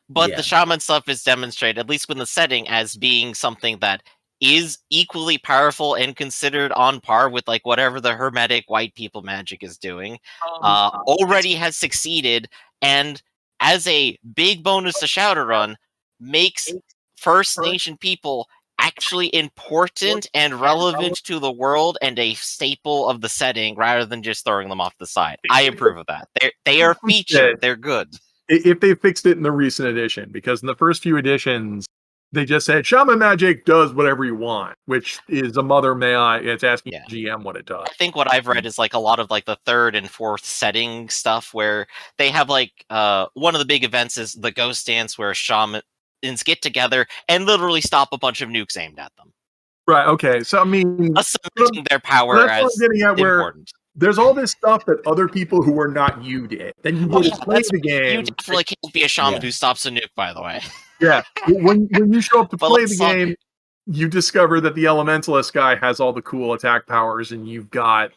A: But
C: Yeah.
A: the shaman stuff is demonstrated, at least with the setting, as being something that is equally powerful and considered on par with like whatever the hermetic white people magic is doing. Already has succeeded, and as a big bonus to Shadowrun, makes First Nation people actually important and relevant to the world and a staple of the setting, rather than just throwing them off the side. I approve of that. They are featured. They're good.
B: If they fixed it in the recent edition, because in the first few editions, they just said shaman magic does whatever you want, which is a mother may I. It's asking GM what it does.
A: I think what I've read is like a lot of like the third and fourth setting stuff where they have like one of the big events is the Ghost Dance, where shamans get together and literally stop a bunch of nukes aimed at them.
B: Right. Okay. So I mean,
A: Cementing their power as important.
B: there's all this stuff that other people who are not you did. Then you go to play the
A: You
B: game.
A: definitely can't be a shaman who stops a nuke, by the way.
B: Yeah. When you show up to
A: But
B: play
A: let's
B: the
A: talk-
B: game, you discover that the elementalist guy has all the cool attack powers, and you've got,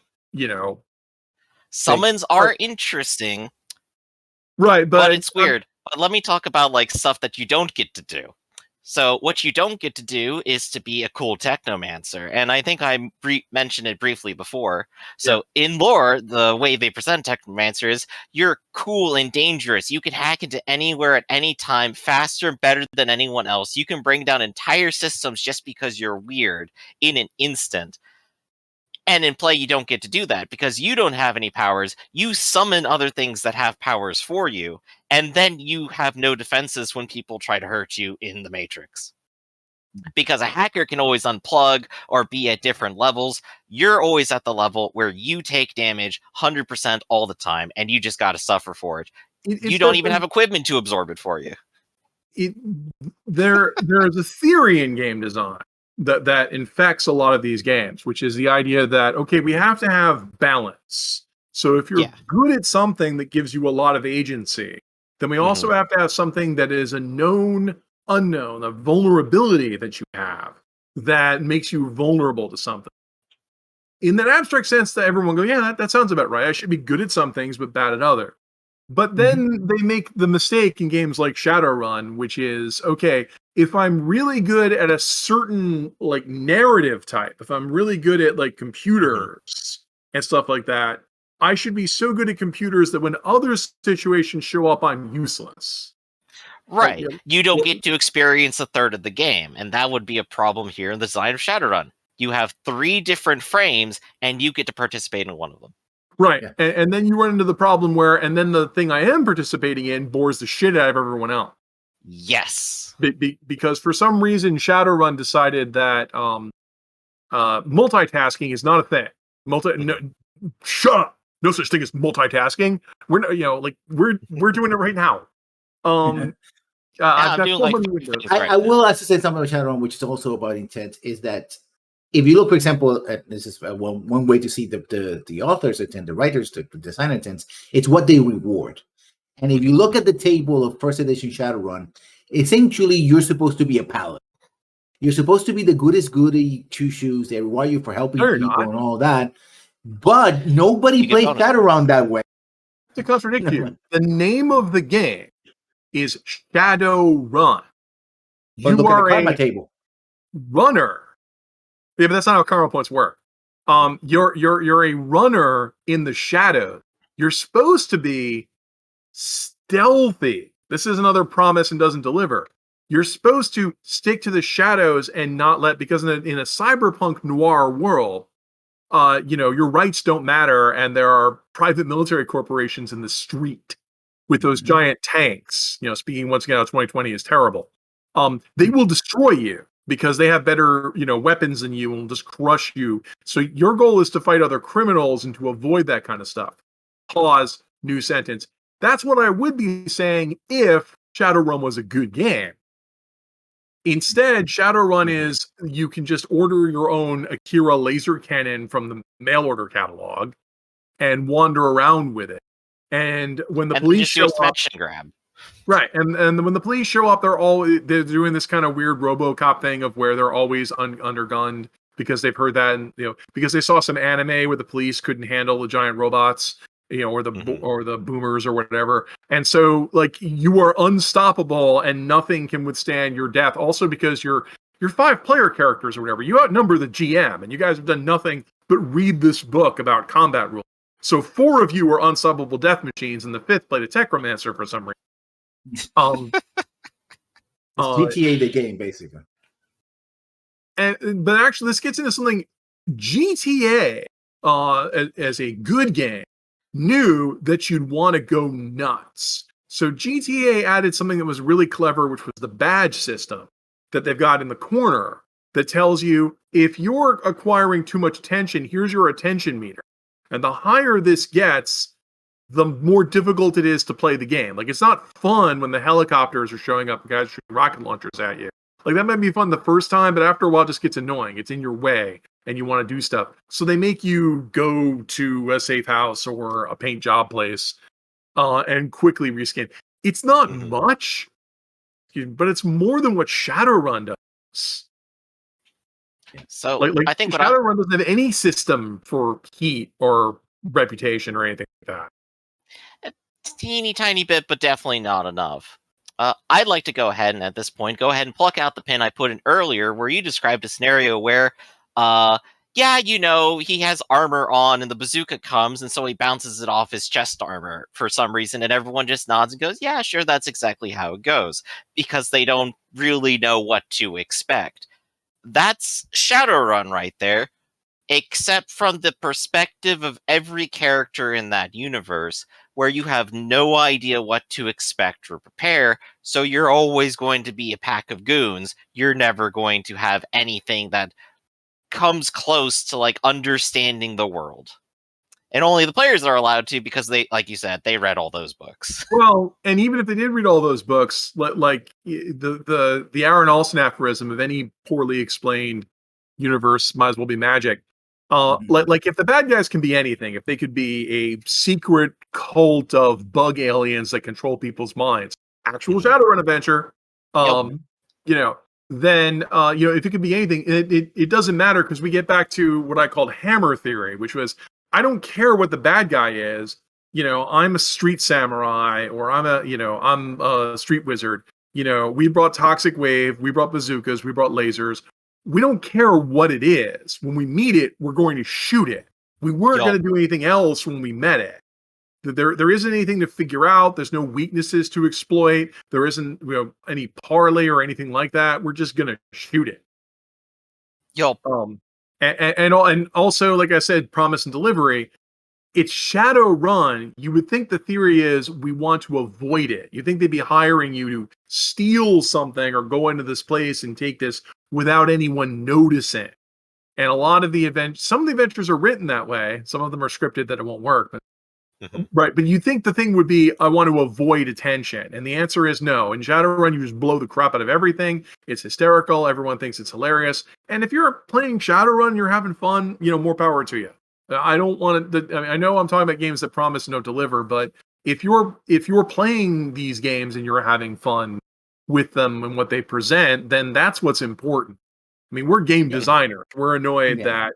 A: Summons are interesting,
B: right,
A: but it's weird. But let me talk about like stuff that you don't get to do. So what you don't get to do is to be a cool technomancer, and I think I mentioned it briefly before. So in lore, the way they present technomancer is you're cool and dangerous. You can hack into anywhere at any time, faster and better than anyone else. You can bring down entire systems just because you're weird in an instant. And in play, you don't get to do that because you don't have any powers. You summon other things that have powers for you, and then you have no defenses when people try to hurt you in the Matrix. Because a hacker can always unplug or be at different levels. You're always at the level where you take damage 100% all the time, and you just got to suffer for it. You don't even have equipment to absorb it for you.
B: There is a theory in game design that infects a lot of these games, which is the idea that, okay, we have to have balance. So if you're good at something that gives you a lot of agency, then we also have to have something that is a known unknown, a vulnerability that you have that makes you vulnerable to something. In that abstract sense, that everyone go, yeah, that sounds about right. I should be good at some things, but bad at other. But then they make the mistake in games like Shadowrun, which is, okay, if I'm really good at a certain like narrative type, if I'm really good at like computers and stuff like that, I should be so good at computers that when other situations show up, I'm useless.
A: Right. You don't get to experience a third of the game, and that would be a problem here in the design of Shadowrun. You have 3 different frames, and you get to participate in one of them.
B: Right. Yeah. And then you run into the problem where, and then the thing I am participating in bores the shit out of everyone else.
A: Yes.
B: Because for some reason, Shadowrun decided that multitasking is not a thing. Shut up. No such thing as multitasking. We're we're doing it right now. I've got so many windows.
C: I will also say something about Shadowrun, which is also about intent, is that if you look, for example, at this is one way to see the author's intent, the writer's, the designer intents, it's what they reward. And if you look at the table of first edition Shadowrun, essentially you're supposed to be a paladin. You're supposed to be the goodest goody two shoes. They reward you for helping people and all that. But nobody plays Shadowrun that way.
B: To contradict you, the name of the game is Shadowrun.
C: You are a karma table
B: runner. Yeah, but that's not how karma points work. You're a runner in the shadow. You're supposed to be stealthy. This is another promise and doesn't deliver. You're supposed to stick to the shadows and not because in a cyberpunk noir world, your rights don't matter, and there are private military corporations in the street with those giant tanks. Speaking once again how 2020 is terrible. They will destroy you because they have better, weapons than you and will just crush you. So your goal is to fight other criminals and to avoid that kind of stuff. Pause, new sentence. That's what I would be saying if Shadowrun was a good game. Instead, Shadowrun is you can just order your own Akira laser cannon from the mail order catalog and wander around with it. And when the police show up,
A: smash and grab.
B: Right, and when the police show up, they're doing this kind of weird RoboCop thing of where they're always undergunned because they've heard that, and, because they saw some anime where the police couldn't handle the giant robots, or the boomers or whatever, and so you are unstoppable and nothing can withstand your death. Also because you're 5-player characters or whatever, you outnumber the GM, and you guys have done nothing but read this book about combat rules. So 4 of you are unstoppable death machines, and the 5th played a Techromancer for some reason.
C: GTA the game, basically.
B: But actually, this gets into something. GTA, as a good game, knew that you'd want to go nuts. So GTA added something that was really clever, which was the badge system that they've got in the corner that tells you if you're acquiring too much attention, here's your attention meter. And the higher this gets, the more difficult it is to play the game. It's not fun when the helicopters are showing up and guys shooting rocket launchers at you. That might be fun the first time, but after a while it just gets annoying. It's in your way. and you want to do stuff. So they make you go to a safe house or a paint job place and quickly rescan. It's not much, but it's more than what Shadowrun does.
A: So
B: Like
A: I think
B: Shadowrun doesn't have any system for heat or reputation or anything like that.
A: a teeny tiny bit, but definitely not enough. I'd like to go ahead and at this point go ahead and pluck out the pin I put in earlier, where you described a scenario where, yeah, he has armor on and the bazooka comes, and so he bounces it off his chest armor for some reason, and everyone just nods and goes, "Yeah, sure, that's exactly how it goes," because they don't really know what to expect. That's Shadowrun right there, except from the perspective of every character in that universe, where you have no idea what to expect or prepare, so you're always going to be a pack of goons. You're never going to have anything that comes close to like understanding the world. And only the players are allowed to, because they, like you said, they read all those books.
B: Well, and even if they did read all those books, like the Aaron Olson aphorism of any poorly explained universe might as well be magic. Like if the bad guys can be anything, if they could be a secret cult of bug aliens that control people's minds, actual Shadowrun adventure, you know, then if it could be anything, it doesn't matter, because we get back to what I called hammer theory, which was, I don't care what the bad guy is. I'm a street samurai, or I'm a street wizard. We brought Toxic Wave, we brought bazookas, we brought lasers. We don't care what it is. When we meet it, we're going to shoot it. We weren't going to do anything else when we met it. There isn't anything to figure out. There's no weaknesses to exploit. There isn't any parlay or anything like that. We're just going to shoot it. And also, like I said, promise and delivery. It's Shadowrun. You would think the theory is we want to avoid it. You think they'd be hiring you to steal something or go into this place and take this without anyone noticing. And a lot of some of the adventures are written that way. Some of them are scripted that it won't work. Right. But you think the thing would be, I want to avoid attention. And the answer is no. In Shadowrun, you just blow the crap out of everything. It's hysterical. Everyone thinks it's hilarious. And if you're playing Shadowrun, you're having fun, more power to you. I don't want to. I know I'm talking about games that promise and don't deliver, but if you're playing these games and you're having fun with them and what they present, then that's what's important. I mean, we're game designers. We're annoyed that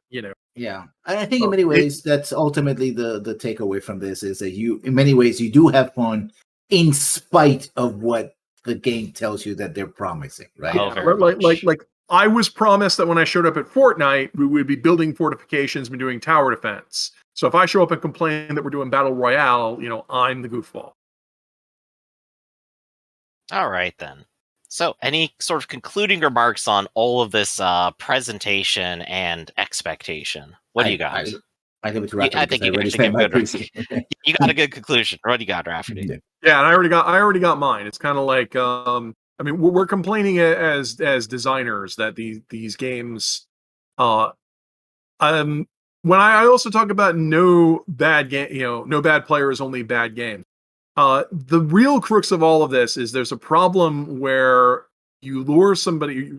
C: Yeah, I think in many ways that's ultimately the takeaway from this, is that in many ways you do have fun in spite of what the game tells you that they're promising, right?
B: Like I was promised that when I showed up at Fortnite, we would be building fortifications and doing tower defense. So if I show up and complain that we're doing battle royale, I'm the goofball.
A: All right, then. So any sort of concluding remarks on all of this presentation and expectation? What do you got?
C: I give it to Rafferty.
A: I think you can actually give good. You got a good conclusion. What do you got, Rafferty?
B: Yeah, and I already got mine. It's kind of like, we're complaining as designers that these games, when I also talk about no bad game, no bad players, only bad games. The real crux of all of this is there's a problem where you lure somebody,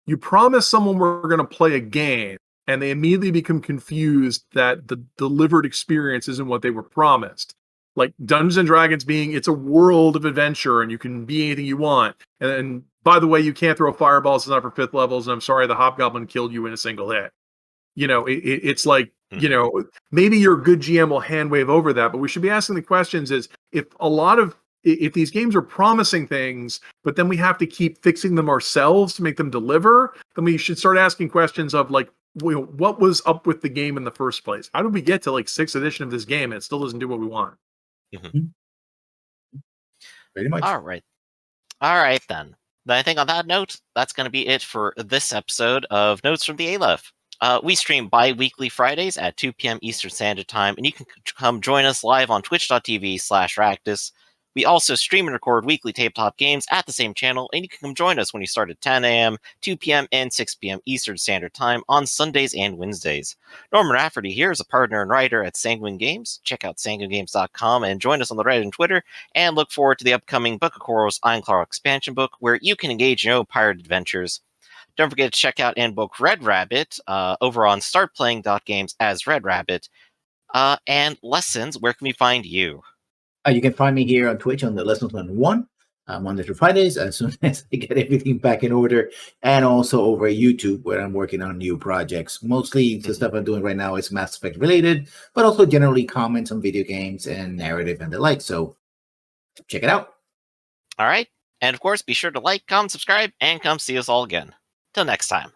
B: you promise someone we're going to play a game, and they immediately become confused that the delivered experience isn't what they were promised. Like Dungeons and Dragons being, it's a world of adventure and you can be anything you want. And by the way, you can't throw fireballs, it's not for 5th levels. And I'm sorry, the Hobgoblin killed you in a single hit. It's like, maybe your good GM will hand wave over that, but we should be asking the questions is, if these games are promising things, but then we have to keep fixing them ourselves to make them deliver, then we should start asking questions of like, what was up with the game in the first place? How did we get to like 6th edition of this game and it still doesn't do what we want?
C: Pretty much.
A: All right, then. I think on that note, that's going to be it for this episode of Notes from the Aleph. We stream bi-weekly Fridays at 2 p.m. Eastern Standard Time, and you can come join us live on twitch.tv/Ractus. We also stream and record weekly tabletop games at the same channel, and you can come join us when you start at 10 a.m., 2 p.m., and 6 p.m. Eastern Standard Time on Sundays and Wednesdays. Norman Rafferty here is a partner and writer at Sanguine Games. Check out sanguinegames.com and join us on the Reddit and Twitter, and look forward to the upcoming Book of Quarrels Ironclaw expansion book, where you can engage in your own pirate adventures. Don't forget to check out and book RedRabbit over on startplaying.games as RedRabbit. And Lessons, where can we find you?
C: You can find me here on Twitch on the Lessons Learned 1, Monday through Fridays, as soon as I get everything back in order, and also over YouTube, where I'm working on new projects. Mostly the stuff I'm doing right now is Mass Effect related, but also generally comments on video games and narrative and the like. So check it out.
A: All right. And of course, be sure to like, comment, subscribe, and come see us all again. Till next time.